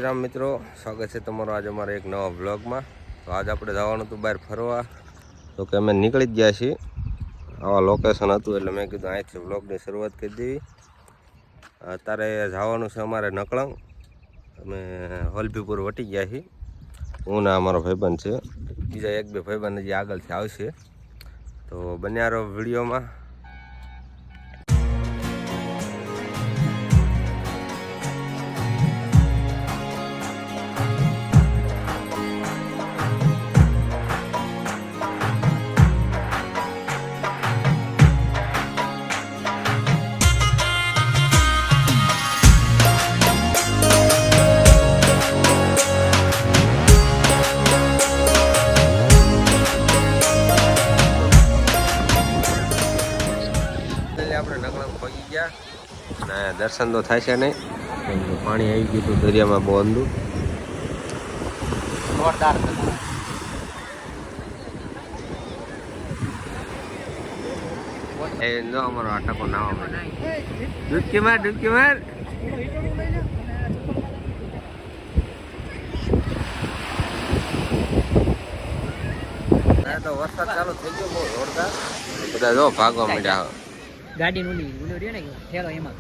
રામ મિત્રો, સ્વાગત છે તમારો આજે અમારા એક નવા બ્લોગમાં। તો આજ આપણે જવાનું હતું બહાર ફરવા, તો કે અમે નીકળી જ ગયા છીએ। આવા લોકેશન હતું એટલે મેં કીધું અહીંથી બ્લોગની શરૂઆત કરી દેવી। અત્યારે જવાનું છે અમારે નકળંગ। અમે વલભીપુર વટી ગયા છીએ, હું ને અમારો ભાઈબંધ છે, બીજા એક બે ભાઈબંધ હજી આગળથી આવશે। તો બન્યા રહો વિડીયોમાં। આપણે નકળંગ પહોંચી ગયા અને દર્શન તો થાય છે નહીં, પાણી આવી ગયું હતું દરિયામાં બહુ અંધું જોરદાર। એ જો અમારો આટાકો નાવા ડૂબકી માર ડૂબકી માર। તો વરસાદ ચાલુ થઈ ગયો બહુ જોરદાર, બધા જો ભાગવા માંડ્યા। ગાડી નું રહ્યો ને ઠેલો એમાં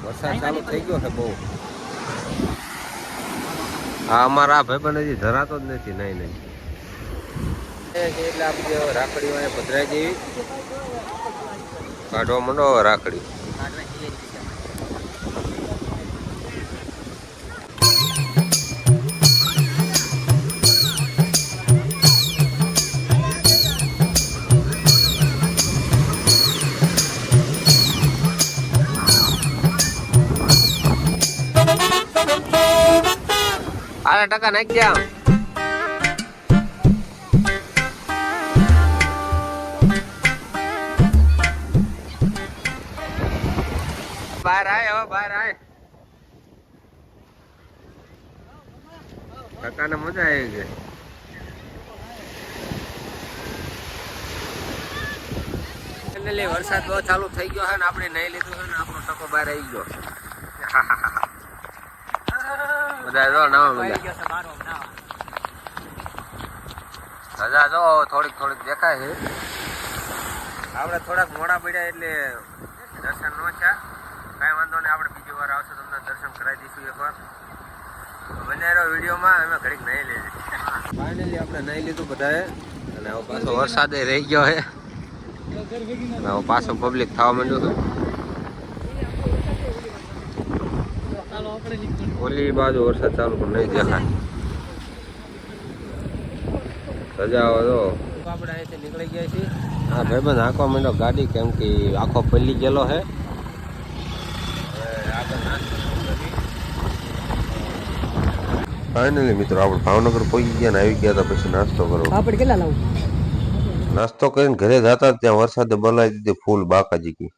વરસાદ ચાલુ થઈ ગયો છે બહુ। હા, અમારા ભાઈબંધ હજી ધરાતો જ નથી। નહીં એટલે આપણે રાખડી વાળે પધરાઈ જેવી કાઢવા માંડો રાખડી। આલા ટકા નાખી દે આમ। બહાર આય, હવે બહાર આય। ટકાને મજા આવી ગઈ। ફાઇનલી વરસાદ બહુ ચાલુ થઈ ગયો છે ને આપણે નહીં લીધું છે ને આપણો ટકો બહાર આવી ગયો। બધા જો નાવા મળ્યા, રજા જો થોડીક થોડીક દેખાય છે। આપણે થોડાક મોડા પડ્યા એટલે દર્શન ન થયા, કાંઈ વાંધો નહીં, આપણે બીજી વાર આવશે તમને દર્શન કરાવી દઈશું એકવાર। બન્યા રહો વિડીયોમાં, અમે ઘડીક નહીં લીધી। ફાઇનલી આપણે નહીં લીધું બધાએ અને હવે પાછો વરસાદે રહી ગયો છે અને હવે પાછો પબ્લિક થવા માંડ્યું છે। ઓલી બાજુ વરસાદ ચાલુ પણ નહીં દેખાય, રજા આવે તો આપણે અહીંથી નીકળી ગયા છીએ। હા ભાઈબંધ આંખવા માંડ્યો ગાડી, કેમ કે આખો પલ્લી ગયેલો છે। ફાઇનલી મિત્રો આપણે ભાવનગર પહોંચી ગયા ને આવી ગયા હતા, પછી નાસ્તો કરો। આપણે કેટલા લાવું? નાસ્તો કરીને ઘરે જતા ત્યાં વરસાદે બોલાવી દીધી ફૂલ બાકાજી કી।